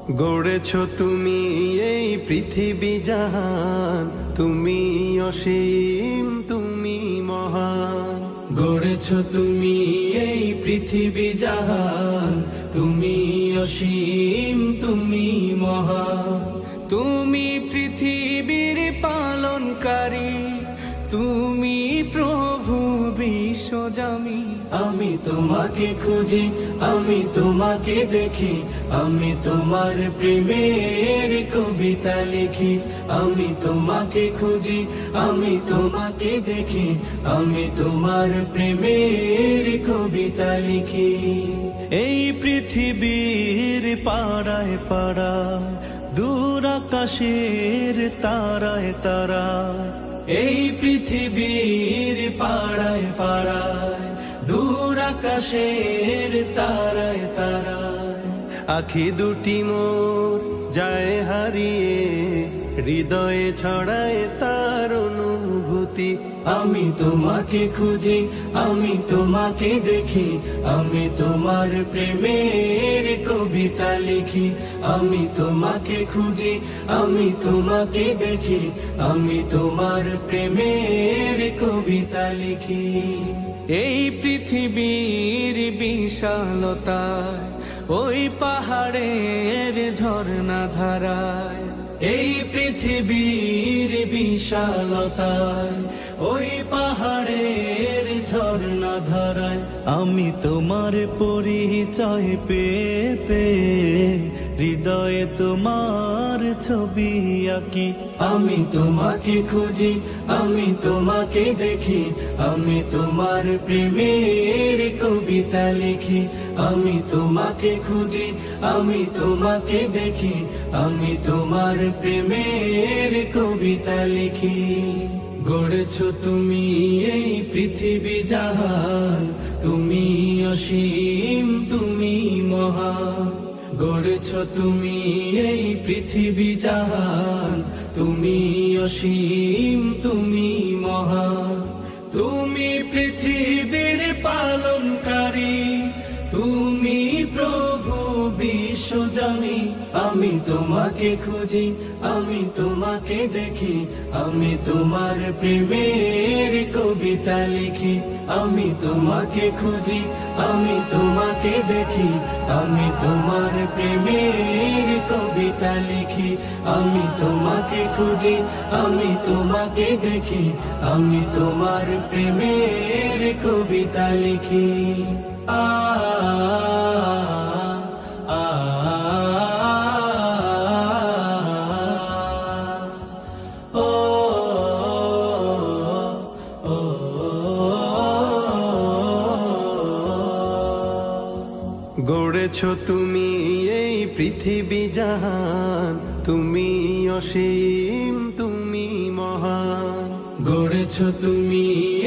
গড়েছো তুমি এই পৃথিবী জাহান, তুমি অসীম তুমি মহান। গড়েছো তুমি এই পৃথিবী জাহান, তুমি অসীম তুমি মহান। তুমি পৃথিবীর পালনকারী, তুমি প্রভু বিশ্বজামি। আমি তোমাকে খুঁজি, আমি তোমাকে দেখি, আমি তোমার প্রেমের কবিতা লিখি। আমি তোমাকে খুঁজি, আমি তোমাকে দেখি, আমি তোমার প্রেমের কবিতা লিখি। এই পৃথিবীর পাড়ায় পাড়ায়, দূর আকাশের তারায় তারায়। এই পৃথিবীর পাড়ায় পাড়ায়, দূর আকাশের তারায় তারায়। আখি দুটি মোর যায় হারিয়ে, হৃদয়ে ছড়ায় তার অনুভূতি। আমি তোমাকে খুঁজি, আমি তোমাকে দেখি, আমি তোমার প্রেমের কবিতা লিখি। আমি তোমাকে খুঁজি, আমি তোমাকে দেখি, আমি তোমার প্রেমের কবিতা লিখি। এই পৃথিবীর বিশালতায়, ওই পাহাড়ের ঝর্ণা ধারায়। এই পৃথিবীর বিশালতায়, ওই পাহাড়ের ঝর্ণা ধারায়। আমি তোমার পরিচয় পেয়ে পেয়ে, হৃদয়ে তোমার ছবি আঁকি। আমি তোমাকে খুঁজি, আমি তোমাকে দেখি, আমি তোমার প্রেমের কবিতা লিখি। আমি তোমাকে খুঁজি, আমি তোমাকে দেখি, আমি তোমার প্রেমের কবিতা লিখি। গড়েছো তুমি এই পৃথিবী জাহান, তুমি অসীম তুমি মহান। গড়েছো তুমি এই পৃথিবী জাহান, তুমি অসীম তুমি মহান। তুমি পৃথিবীর পালনকারী, তুমি প্রভু বিশ্বজামি। আমি তোমাকে খুঁজি, আমি তোমাকে দেখি, আমি তোমার প্রেমের কবিতা লিখি। আমি তোমাকে খুঁজি, আমি তোমাকে দেখি, আমি তোমার প্রেমের কবিতা লিখি। আমি তোমাকে খুঁজি, আমি তোমাকে দেখি, আমি তোমার প্রেমের কবিতা লিখি। আ গড়েছো তুমি এই পৃথিবী জাহান, তুমি অসীম তুমি মহান। গড়েছো তুমি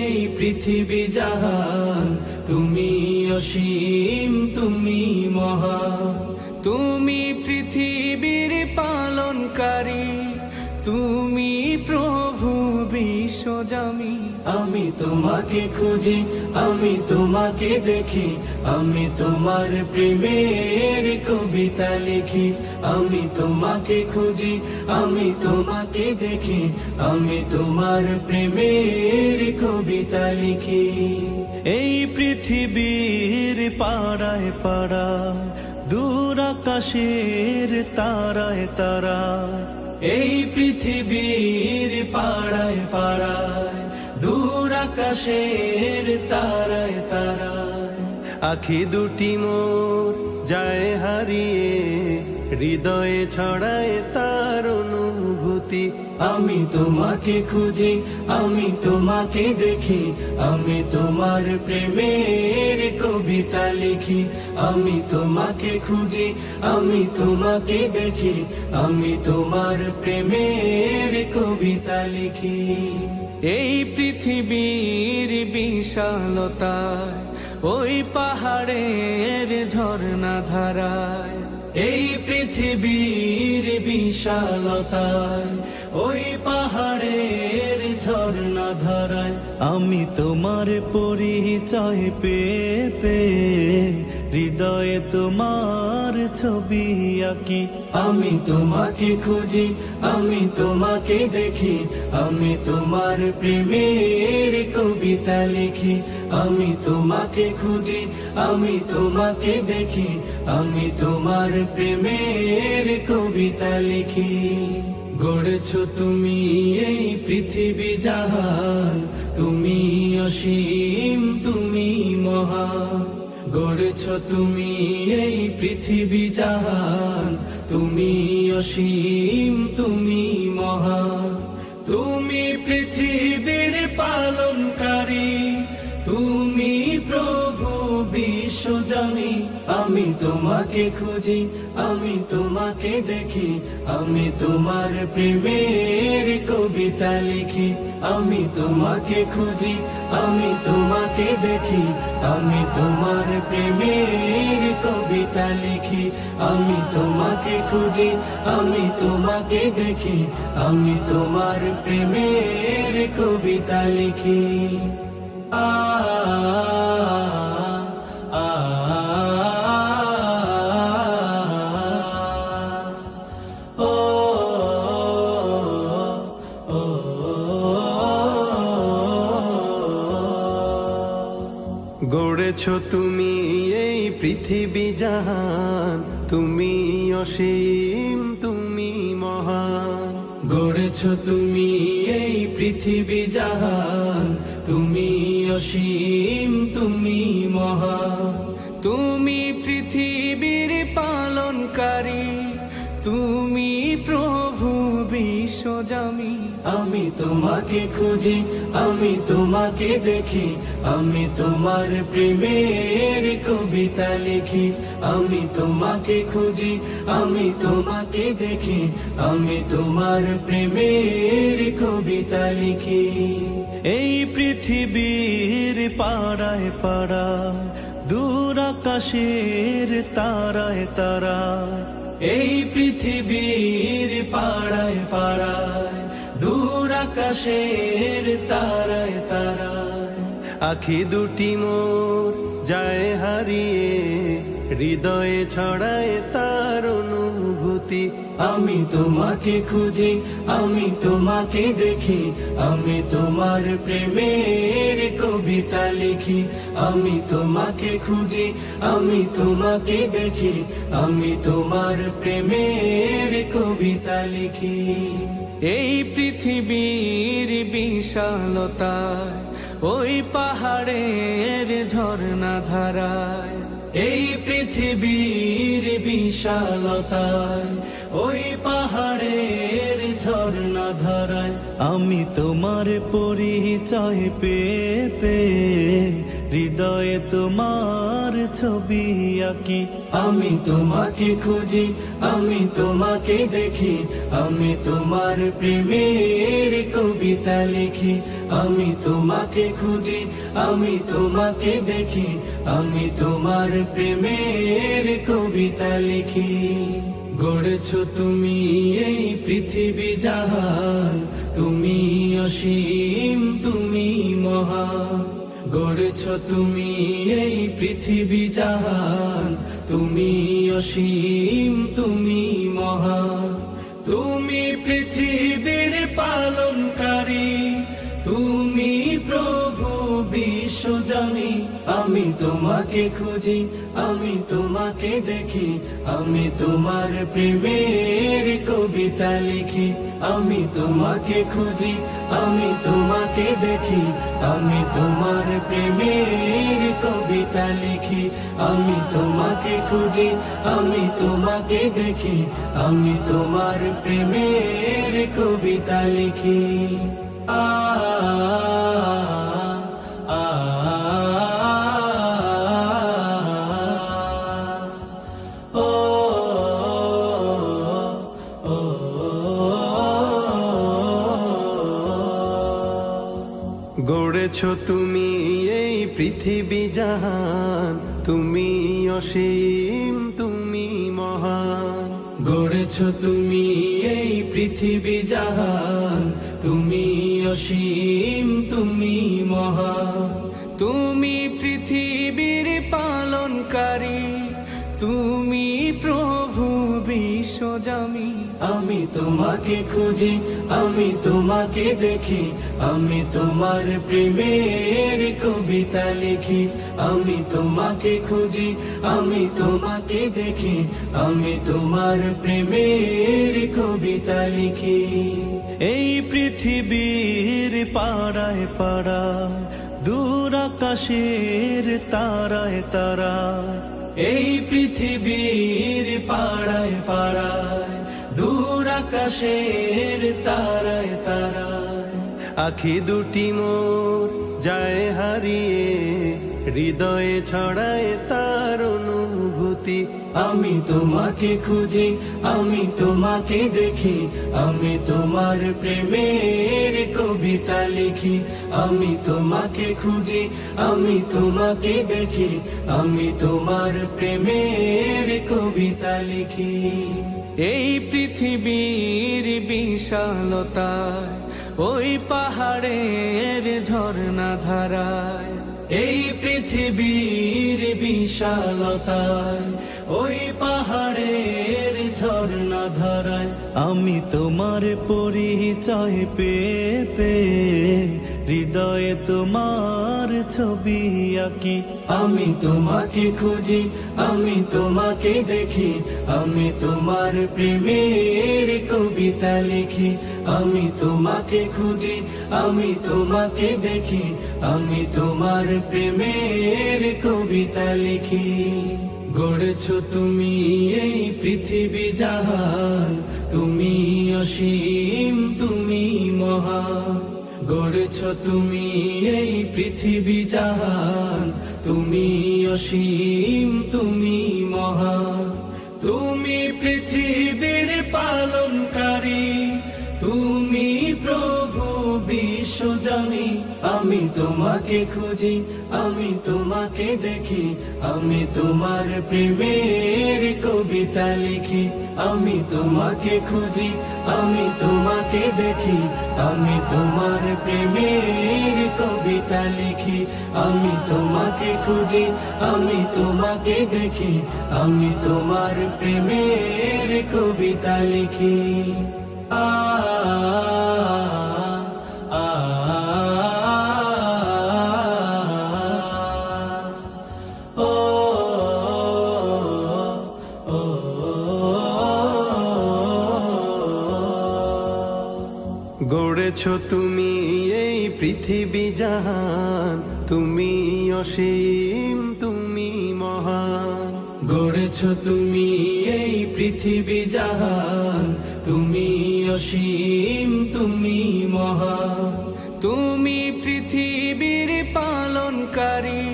এই পৃথিবী জাহান, তুমি অসীম তুমি মহান। তুমি পৃথিবীর পালনকারী, তুমি প্রভু বিশ্বজামি। আমি তোমাকে খুঁজি, আমি তোমাকে দেখি, আমি তোমার প্রেমের কবিতা লিখি। আমি তোমাকে খুঁজি, আমি তোমাকে দেখি, আমি তোমার প্রেমের কবিতা লিখি। এই পৃথিবীর পাড়ায় পাড়ায়, দূর আকাশের তারায় তারায়। এই পৃথিবীর পাড়ায় পাড়ায়, দূর আকাশের তারায় তারায়। আখি দুটি মোর যায় হারিয়ে, হৃদয়ে ছড়ায় তার অনুভূতি। আমি তোমাকে খুঁজি, আমি তোমাকে দেখি, আমি তোমার প্রেমের কবিতা লিখি। আমি তোমাকে খুঁজি, আমি তোমাকে দেখি, আমি তোমার প্রেমের কবিতা লিখি। এই পৃথিবীর বিশালতায়, ওই পাহাড়ের ঝর্ণা ধারায়। এই পৃথিবীর বিশালতায়, ওই পাহাড়ের ঝর্ণা ধারায়। আমি তোমার পরিচয় পেয়ে পেয়ে, হৃদয়ে তোমার ছবি আঁকি। আমি তোমাকে খুঁজি, আমি তোমাকে দেখি, আমি তোমার প্রেমের কবিতা লিখি। আমি তোমাকে খুঁজি, আমি তোমাকে দেখি, আমি তোমার প্রেমের কবিতা লিখি। গড়েছো তুমি এই পৃথিবী জাহান, তুমি অসীম, তুমি মহান। গড়েছো তুমি এই পৃথিবী জাহান, তুমি অসীম, তুমি মহান। তুমি পৃথিবীর পালনকারী, তুমি প্রভু বিশ্বজামি। আমি তোমাকে খুঁজি, আমি তোমাকে দেখি, আমি তোমার প্রেমের কবিতা লিখি। আমি তোমাকে খুঁজি, আমি তোমাকে দেখি, আমি তোমার প্রেমের কবিতা লিখি। আমি তোমাকে খুঁজি, আমি তোমাকে দেখি, আমি তোমার প্রেমের কবিতা লিখি। আ আ ও ও গড়েছো তুমি এই পৃথিবী জাহান, তুমি অসীম, তুমি মহান। গড়েছো তুমি এই পৃথিবী জাহান, তুমি অসীম, তুমি মহান। তুমি পৃথিবীর পালনকারী, তুমি প্রভু বিশ্বজামি। আমি তোমাকে খুঁজি, আমি তোমাকে দেখি, আমি তোমার প্রেমের কবিতা লিখি। আমি তোমাকে খুঁজি, আমি তোমাকে দেখি, আমি তোমার প্রেমের কবিতা লিখি। এই পৃথিবীর পাড়ায় পাড়ায়, দূর আকাশের তারায় তারায়। এই পৃথিবীর পাড়ায় পাড়ায়, দূর আকাশের তারায় তারায়। আখি দুটি মোর যায় হারিয়ে, হৃদয়ে ছড়ায় তার অনুভূতি। আমি তোমাকে খুঁজি, আমি তোমাকে দেখি, আমি তোমার প্রেমের কবিতা লিখি। আমি তোমাকে খুঁজি, আমি তোমাকে দেখি, আমি তোমার প্রেমের কবিতা লিখি। এই পৃথিবীর বিশালতায়, ওই পাহাড়ের ঝর্ণা ধারায়। এই পৃথিবীর বিশালতায়, ওই পাহাড়ের ঝর্ণা ধারায়। আমি তোমার পরিচয় পেয়ে পেয়ে, হৃদয়ে তোমার ছবি আঁকি। আমি তোমাকে খুঁজি, আমি তোমাকে দেখি, আমি তোমার প্রেমের কবিতা লিখি। আমি তোমাকে খুঁজি, আমি তোমাকে দেখি, আমি তোমার প্রেমের কবিতা লিখি। গড়েছো তুমি এই পৃথিবী জাহান, তুমি অসীম, তুমি মহান। গড়েছো তুমি এই পৃথিবী জাহান, তুমি অসীম, তুমি মহান। তুমি পৃথিবীর পালনকারী, তুমি প্রভু বিশ্বজামি। আমি তোমাকে খুঁজি, আমি তোমাকে দেখি, আমি তোমার প্রেমের কবিতা লিখি। আমি তোমাকে খুঁজি, আমি তোমাকে দেখি, আমি তোমার প্রেমের কবিতা লিখি। আমি তোমাকে খুঁজি, আমি তোমাকে দেখি, আমি তোমার প্রেমের কবিতা লিখি। আ আ ও ও গড়েছো তুমি এই পৃথিবী জাহান, তুমি অসীম, তুমি মহান। গড়েছো তুমি এই পৃথিবী জাহান, তুমি অসীম, তুমি মহান। তুমি পৃথিবীর পালনকারী, তুমি প্রভু বিশ্বজামি। আমি তোমাকে খুঁজি, আমি তোমাকে দেখি, আমি তোমার প্রেমের কবিতা লিখি। আমি তোমাকে খুঁজি, আমি তোমাকে দেখি, আমি তোমার প্রেমের কবিতা লিখি। এই পৃথিবীর পাড়ায় পাড়ায়, দূর আকাশের তারায় তারায়, এই পৃথিবীর পাড়ায় পাড়ায়, দূর আকাশের তারায় তারায়, আখি দুটি মোর যায় হারিয়ে, হৃদয়ে ছড়ায় তার অনুভূতি। আমি তোমাকে খুঁজি, আমি তোমাকে দেখি, আমি তোমার প্রেমের কবিতা লিখি। আমি তোমাকে খুঁজি, আমি তোমাকে দেখি, আমি তোমার প্রেমের কবিতা লিখি। এই পৃথিবীর বিশালতায়, ওই পাহাড়ের ঝর্ণা ধারায়, এই পৃথিবীর বিশালতায়, ওই পাহাড়ের ঝর্ণা ধারায়, আমি তোমার পরিচয় পেয়ে পেয়ে, হৃদয়ে তোমার ছবি আঁকি। আমি তোমাকে খুঁজি, আমি তোমাকে দেখি, আমি তোমার প্রেমের কবিতা লিখি। আমি তোমাকে খুঁজি, আমি তোমাকে দেখি, আমি তোমার প্রেমের কবিতা লিখি। গড়েছো তুমি এই পৃথিবী জাহান, তুমি অসীম, তুমি মহান। গড়েছো তুমি এই পৃথিবী জাহান, তুমি অসীম, তুমি মহান। তুমি পৃথিবীর পালনকারী, তুমি প্রভু বিশ্বজামি। আমি তোমাকে খুঁজি, আমি তোমাকে দেখি, আমি তোমার প্রেমের কবিতা লিখি। আমি তোমাকে খুঁজি, আমি তোমাকে দেখি, আমি তোমার প্রেমের কবিতা লিখি। আমি তোমাকে খুঁজি, আমি তোমাকে দেখি, আমি তোমার প্রেমের কবিতা লিখি। আ আ ও ও গড়েছো তুমি এই পৃথিবী জাহান, তুমি অসীম, তুমি মহান। গড়েছো তুমি এই পৃথিবী জাহান, তুমি অসীম, তুমি মহান। তুমি পৃথিবীর পালনকারী,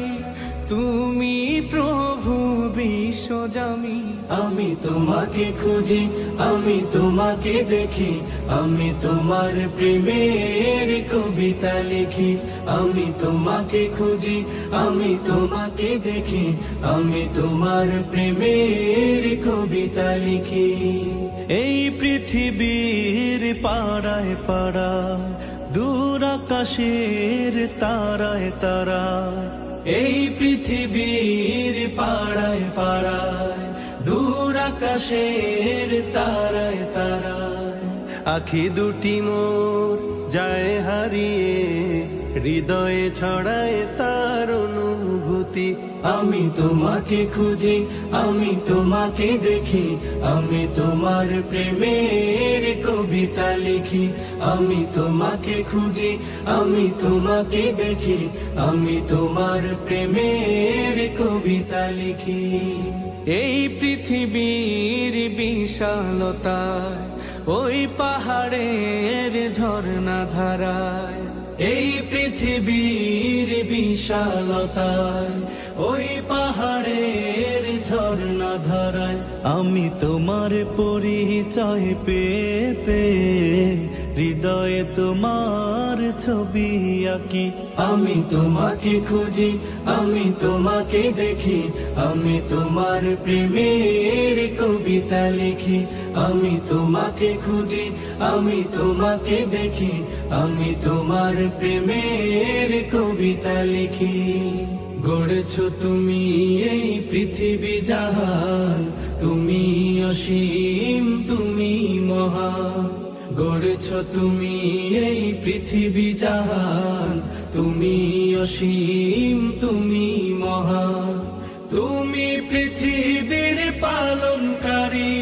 তুমি প্রভু বিশ্বজামি। আমি তোমাকে খুঁজি, আমি তোমাকে দেখি, আমি তোমার প্রেমের কবিতা লিখি। আমি তোমাকে খুঁজি, আমি তোমাকে দেখি, আমি তোমার প্রেমের কবিতা লিখি। এই পৃথিবীর পাড়ায় পাড়ায়, দূর আকাশের তারায় তারায়, এই পৃথিবীর পাড়ায় পাড়ায়, দূর আকাশের তারায় তারায়, আখি দুটি মোর যায় হারিয়ে, হৃদয়ে ছড়ায় তার অনুভূতি। আমি তোমাকে খুঁজি, আমি তোমাকে দেখি, আমি তোমার প্রেমের কবিতা লিখি। আমি তোমাকে খুঁজি, আমি তোমাকে দেখি, আমি তোমার প্রেমের কবিতা লিখি। এই পৃথিবীর বিশালতায়, ওই পাহাড়ের ঝর্ণা ধারায়, এই পৃথিবীর বিশালতায়, ওই পাহাড়ের ঝর্ণা ধারায়, আমি তোমার পরিচয় পেয়ে পেয়ে, হৃদয়ে তোমার ছবি আঁকি। আমি তোমাকে খুঁজি, আমি তোমাকে দেখি, আমি তোমার প্রেমের কবিতা লিখি। আমি তোমাকে খুঁজি, আমি তোমাকে দেখি, আমি তোমার প্রেমের কবিতা লিখি। গড়েছো তুমি এই পৃথিবী জাহান, গড়েছ তুমি এই পৃথিবী জাহান, তুমি অসীম তুমি মহান। তুমি পৃথিবীর পালনকারী,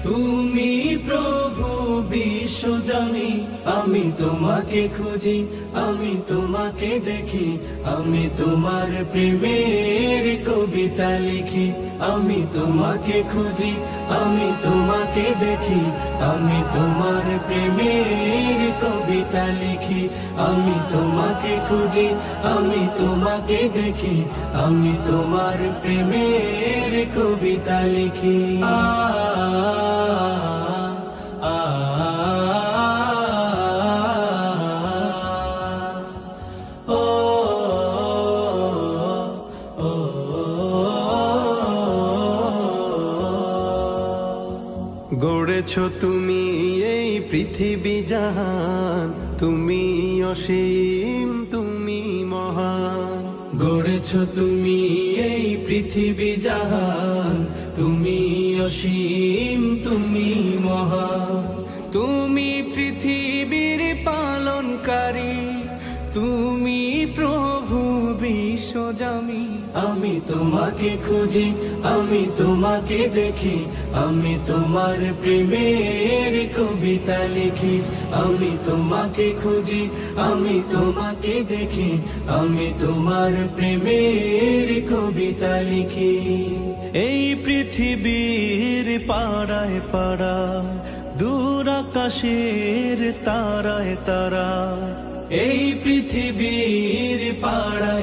তুমি প্রভু বিশ্বজনী। আমি তোমাকে খুঁজি, আমি তোমাকে দেখি, আমি তোমার প্রেমের কবিতা লিখি। আমি তোমাকে খুঁজি, আমি তোমাকে দেখি, আমি তোমার প্রেমের কবিতা লিখি। আমি তোমাকে খুঁজি, আমি তোমাকে দেখি, আমি তোমার প্রেমের কবিতা লিখি। গড়েছ তুমি এই পৃথিবী জাহান, তুমি অসীম তুমি মহান। গড়েছ তুমি এই পৃথিবী জাহান, তুমি অসীম তুমি মহান। তুমি পৃথিবীর পালনকারী, তুমি প্রভু বিশ্বজামি। আমি তোমাকে খুঁজি, আমি তোমাকে দেখি, আমি তোমার প্রেমের কবিতা লিখি। আমি তোমাকে খুঁজি, আমি তোমাকে দেখি, আমি তোমার প্রেমের কবিতা লিখি। এই পৃথিবীর পাড়ায় পাড়ায়, দূর আকাশের তারায় তারায়, এই পৃথিবীর পাড়ায়